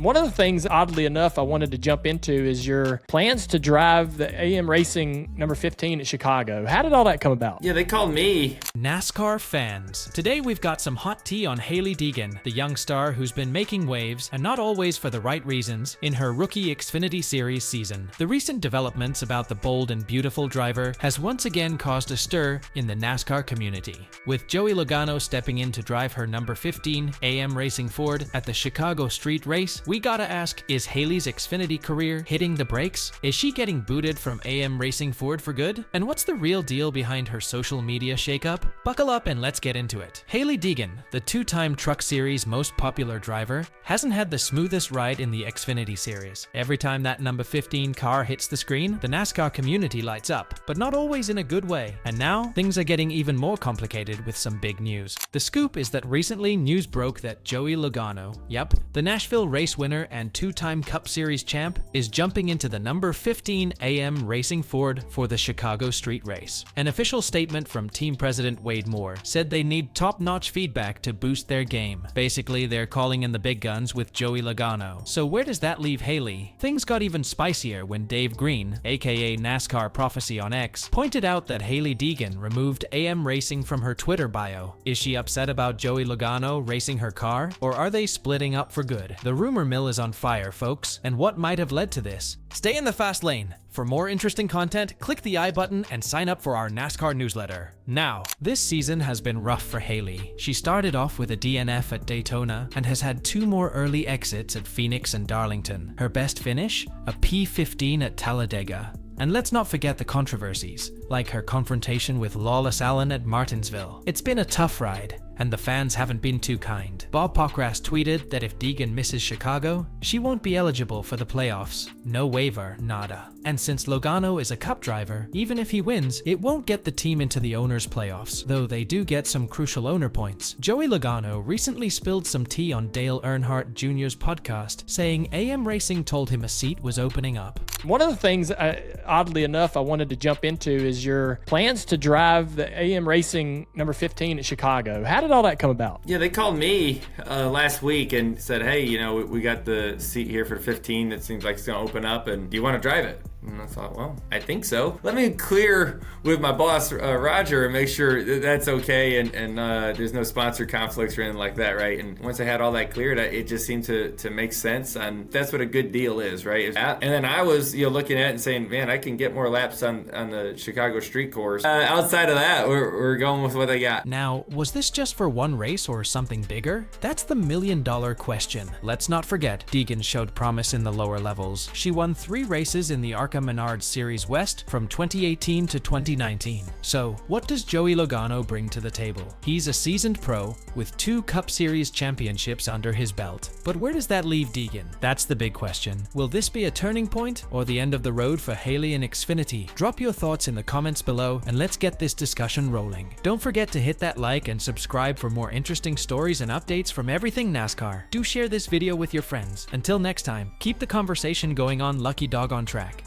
One of the things, oddly enough, I wanted to jump into is your plans to drive the AM Racing number 15 at Chicago. How did all that come about? Yeah, they called me. NASCAR fans. Today we've got some hot tea on Hailie Deegan, the young star who's been making waves, and not always for the right reasons, in her rookie Xfinity Series season. The recent developments about the bold and beautiful driver has once again caused a stir in the NASCAR community. With Joey Logano stepping in to drive her number 15 AM Racing Ford at the Chicago Street Race, we gotta ask, is Hailie's Xfinity career hitting the brakes? Is she getting booted from AM Racing Ford for good? And what's the real deal behind her social media shakeup? Buckle up and let's get into it. Hailie Deegan, the two-time Truck Series most popular driver, hasn't had the smoothest ride in the Xfinity Series. Every time that number 15 car hits the screen, the NASCAR community lights up, but not always in a good way. And now, things are getting even more complicated with some big news. The scoop is that recently news broke that Joey Logano, yep, the Nashville race winner and two-time Cup Series champ, is jumping into the number 15 AM Racing Ford for the Chicago Street Race. An official statement from team president Wade Moore said they need top-notch feedback to boost their game. Basically, they're calling in the big guns with Joey Logano. So where does that leave Hailie? Things got even spicier when Dave Green, aka NASCAR Prophecy on X, pointed out that Hailie Deegan removed AM Racing from her Twitter bio. Is she upset about Joey Logano racing her car, or are they splitting up for good? The rumor mill is on fire, folks, and what might have led to this? Stay in the fast lane. For more interesting content, click the I button and sign up for our NASCAR newsletter. Now, this season has been rough for Hailie. She started off with a DNF at Daytona and has had two more early exits at Phoenix and Darlington. Her best finish? A P15 at Talladega. And let's not forget the controversies, like her confrontation with Lawless Alan at Martinsville. It's been a tough ride, and the fans haven't been too kind. Bob Pockrass tweeted that if Deegan misses Chicago, she won't be eligible for the playoffs. No waiver, nada. And since Logano is a Cup driver, even if he wins, it won't get the team into the owners' playoffs, though they do get some crucial owner points. Joey Logano recently spilled some tea on Dale Earnhardt Jr.'s podcast, saying AM Racing told him a seat was opening up. One of the things, oddly enough, I wanted to jump into is your plans to drive the AM Racing number 15 at Chicago. How did all that come about? Yeah, they called me last week and said, hey, you know, we got the seat here for 15 that seems like it's going to open up, and do you want to drive it? And I thought, well, I think so. Let me clear with my boss, Roger, and make sure that's okay and there's no sponsor conflicts or anything like that, right? And once I had all that cleared, it just seemed to make sense, and that's what a good deal is, right? And then I was, looking at it and saying, man, I can get more laps on the Chicago street course. Outside of that, we're going with what I got. Now, was this just for one race or something bigger? That's the million-dollar question. Let's not forget, Deegan showed promise in the lower levels. She won 3 races in the ARCA Menard Series West from 2018 to 2019. So, what does Joey Logano bring to the table? He's a seasoned pro with 2 Cup Series championships under his belt. But where does that leave Deegan? That's the big question. Will this be a turning point or the end of the road for Hailie and Xfinity? Drop your thoughts in the comments below and let's get this discussion rolling. Don't forget to hit that like and subscribe for more interesting stories and updates from everything NASCAR. Do share this video with your friends. Until next time, keep the conversation going on Lucky Dog on Track.